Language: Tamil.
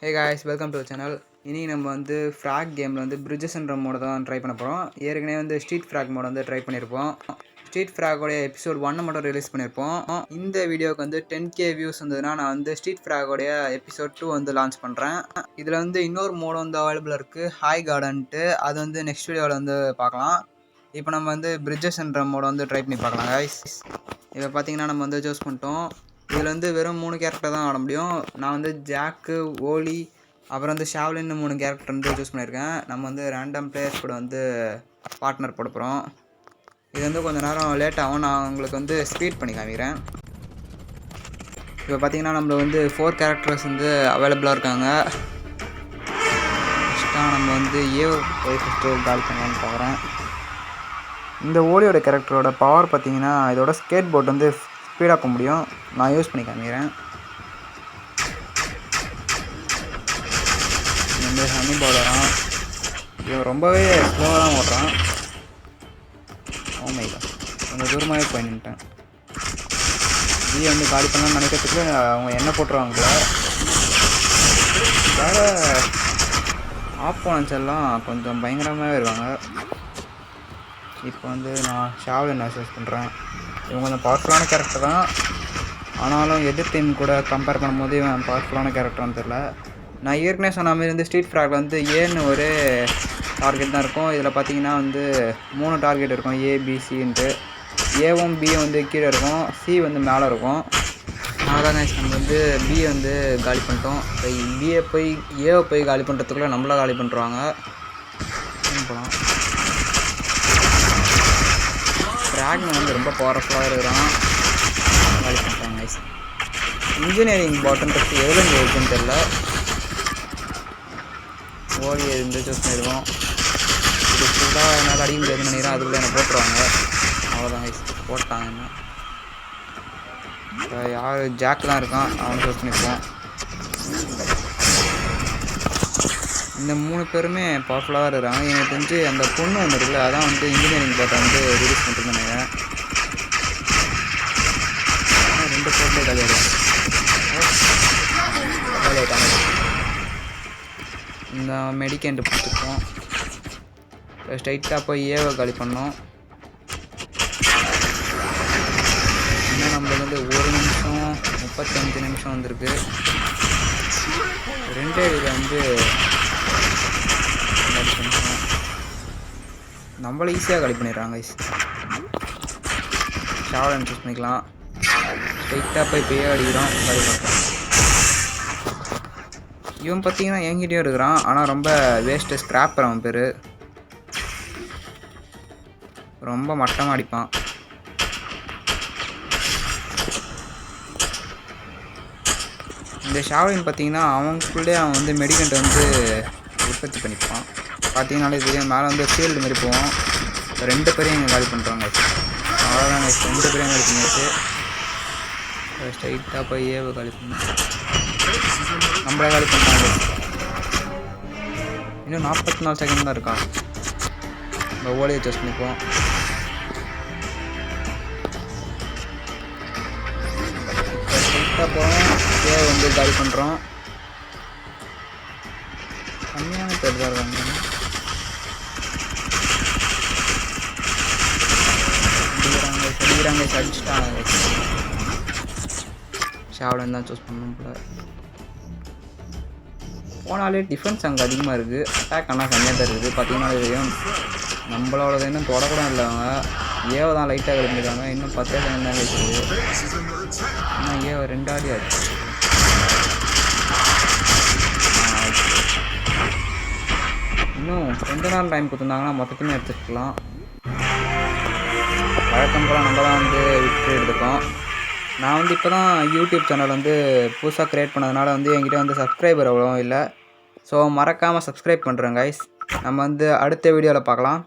Hey guys, welcome to the channel. இன்னைக்கு நம்ம வந்து ஃப்ராக் கேமில் வந்து பிரிட்ஜஸ்ன்ற மோட தான் ட்ரை பண்ண போகிறோம். ஏற்கனவே வந்து ஸ்ட்ரீட் ஃப்ராக் மோட வந்து ட்ரை பண்ணியிருப்போம். ஸ்ட்ரீட் ஃப்ராகோடைய எபிசோட் 1 மட்டும் ரிலீஸ் பண்ணியிருப்போம். இந்த வீடியோவுக்கு வந்து 10K வியூஸ் வந்ததுன்னா நான் வந்து ஸ்ட்ரீட் ஃப்ராகோடைய எபிசோட் 2 வந்து லான்ச் பண்ணுறேன். இதில் வந்து இன்னொரு மோடு வந்து அவைலபிளாக இருக்குது, ஹாய் கார்டன்ட்டு. அது வந்து நெக்ஸ்ட் வீடியோவில் வந்து பார்க்கலாம். இப்போ நம்ம வந்து பிரிட்ஜஸ்ன்ற மோட வந்து ட்ரை பண்ணி பார்க்கலாம் கைஸ். இப்போ பார்த்தீங்கன்னா நம்ம வந்து சூஸ் பண்ணிட்டோம். இதில் வந்து வெறும் 3 கேரக்டர் தான் ஆட முடியும். நான் வந்து ஜாக்கு, ஓலி, அப்புறம் வந்து ஷாவ்லின்னு 3 கேரக்டர் வந்து சூஸ் பண்ணியிருக்கேன். நம்ம வந்து ரேண்டம் பிளேயர்ஸ் கூட வந்து பார்ட்னர் போட போகிறோம். இது வந்து கொஞ்சம் நேரம் லேட் ஆகும். நான் உங்களுக்கு வந்து ஸ்பீட் பண்ணி காமிக்கிறேன். இப்போ பார்த்தீங்கன்னா நம்மளுக்கு வந்து 4 கேரக்டர்ஸ் வந்து அவைலபிளாக இருக்காங்க. ஃபஸ்ட்டாக நம்ம வந்து போய் ஃபஸ்ட்டு கால் பண்ணலான்னு பார்க்குறேன். இந்த ஓலியோட கேரக்டரோட பவர் பார்த்தீங்கன்னா இதோட ஸ்கேட் போர்ட் வந்து ஸ்பீடாக போக முடியும். நான் யூஸ் பண்ணி காமிக்கிறேன். இந்த ஹனி பாலரான் இவன் ரொம்பவே ஸ்லோவாக தான் ஓடுறான். ஓமைக்கா கொஞ்சம் தூரமாகவே போய் நின்ட்டேன். ஜியை வந்து காலி பண்ணலான்னு நினைக்கிறதுக்கு அவங்க என்ன போட்டுருவாங்கள. வேறு ஆப்போனன்ஸ் எல்லாம் கொஞ்சம் பயங்கரமாகவே இருக்காங்க. இப்போ வந்து நான் ஷாவ்லின் சூஸ் பண்ணுறேன். இவங்க கொஞ்சம் பவர்ஃபுல்லான கேரக்டர் தான், ஆனாலும் எதிர் டீம் கூட கம்பேர் பண்ணும்போது இவன் பவர்ஃபுல்லான கேரக்டர்னு தெரில. நான் ஏற்கனவே சொன்ன மாதிரி வந்து ஸ்ட்ரீட் ஃப்ராக் வந்து ஏன்னு ஒரு டார்கெட் தான் இருக்கும். இதில் பார்த்தீங்கன்னா வந்து 3 டார்கெட் இருக்கும், ஏபிசின்ட்டு. ஏவும் பியும் வந்து கீழே இருக்கும், சி வந்து மேலே இருக்கும். அதான் நம்ம வந்து பியை வந்து காலி பண்ணிட்டோம். பியை போய் ஏவை போய் காலி பண்ணுறதுக்குள்ளே நம்மளை காலி பண்ணுறாங்க. போகலாம். ஃப்ராக்மேன் வந்து ரொம்ப பவர்ஃபுல்லாக இருக்கிறான், காலி பண்ணுறாங்க கைஸ். இன்ஜினியரிங் பாட்டன்றது எவ்வளோ இருக்குன்னு தெரில. ஓலி இருந்து சூஸ் பண்ணிடுவோம். இது ஃபுல்லாக என்னால் அடிக்க முடியாதுன்னு நினைக்கிறேன். அதுக்குள்ளே என்ன போட்டுருவாங்க. அவ்வளோதான் கைஸ், போட்டாங்க. என்ன இப்போ யார் ஜாக் தான் இருக்கான், அவனை சூஸ் பண்ணிப்போம். இந்த 3 பேருமே பவர்ஃபுல்லாக தான் இருக்கிறாங்க. எனக்கு தெரிஞ்சு அந்த பொண்ணு ஒன்று இருக்குல்ல, அதான் வந்து இன்ஜினியரிங் பாட்டை வந்து ரிலீஸ் பண்ணுறதுன்னு நினைக்கிறேன். 2 போட்டே காலியாகிடும். இந்த மெடிக்கேண்ட் பிடிச்சிருக்கோம். ஸ்ட்ரைட்டாக போய் ஏவை காலி பண்ணோம். இன்னும் நம்மளுக்கு வந்து 1 நிமிஷம் 35 நிமிஷம் வந்திருக்கு. 2 இதில் வந்து காலி பண்ணிட்டோம். நம்மளை ஈஸியாக காலி பண்ணிடுறாங்க. ஷாவ்லின் சூஸ் பண்ணிக்கலாம். ஸ்ட்ரைட்டாக போய் பேய அடிக்கிறோம், காலி பண்ணுறோம். இவன் பார்த்தீங்கன்னா என்கிட்டயும் இருக்கிறான், ஆனால் ரொம்ப வேஸ்ட்டு, ஸ்க்ராப்பர். அவன் பேர் ரொம்ப மட்டமாக அடிப்பான். இந்த ஷாவ்லின் பார்த்தீங்கன்னா அவனுக்குள்ளே அவன் வந்து மெடிக்கெண்ட் வந்து உற்பத்தி பண்ணிப்பான். பார்த்தீங்கன்னாலே தெரியும், மேலே வந்து ஃபீல்டு மாதிரி போவோம். 2 பேரையும் இங்கே காலி பண்ணுறாங்க. அவ்வளோதாங்க, 2 பேரையும் காலி பண்ணிட்டு ஸ்ட்ரைட்டாக போய் ஏவை காலி பண்ணோம். நம்மளே காலி பண்ணுறாங்க. இன்னும் 44 செகண்ட் தான் இருக்கான். நம்ம ஓலியை சூஸ் பண்ணிப்போம். இப்போ ஸ்ட்ரைட்டாக போகிறோம், ஏவை வந்து காலி பண்ணுறோம். கம்மியான பேர் தான் இருக்காங்க. அடிச்சுட்டாங்க. ஷாவ்லின் தான் சூஸ் பண்ணணும் போல. போனாலே டிஃபென்ஸ் அங்கே அதிகமாக இருக்குது, அட்டாக் ஆனால் கம்மியாக தான் இருக்குது. பார்த்தீங்கன்னா தெரியும், நம்மளோட இன்னும் தொடக்கூட இல்லை. அவங்க ஏவை தான் லைட்டாக கிளம்பிடுறாங்க. இன்னும் 10 செகண்ட் தான் இருக்குது. இன்னும் ஏவை 2 ஆடி ஆச்சு. இன்னும் 2 நாள் டைம் கொடுத்துருந்தாங்கன்னா மொத்தத்தையுமே எடுத்துக்கலாம். வழக்கம் போல் நம்ம தான் வந்து விட்டு எடுத்துக்கோம். நான் வந்து இப்போ தான் யூடியூப் சேனல் வந்து புதுசாக க்ரியேட் பண்ணதுனால வந்து என்கிட்ட வந்து சப்ஸ்கிரைபர் அவ்வளோ இல்லை. ஸோ மறக்காமல் சப்ஸ்கிரைப் பண்ணுறேன் கைஸ். நம்ம வந்து அடுத்த வீடியோவில் பார்க்கலாம்.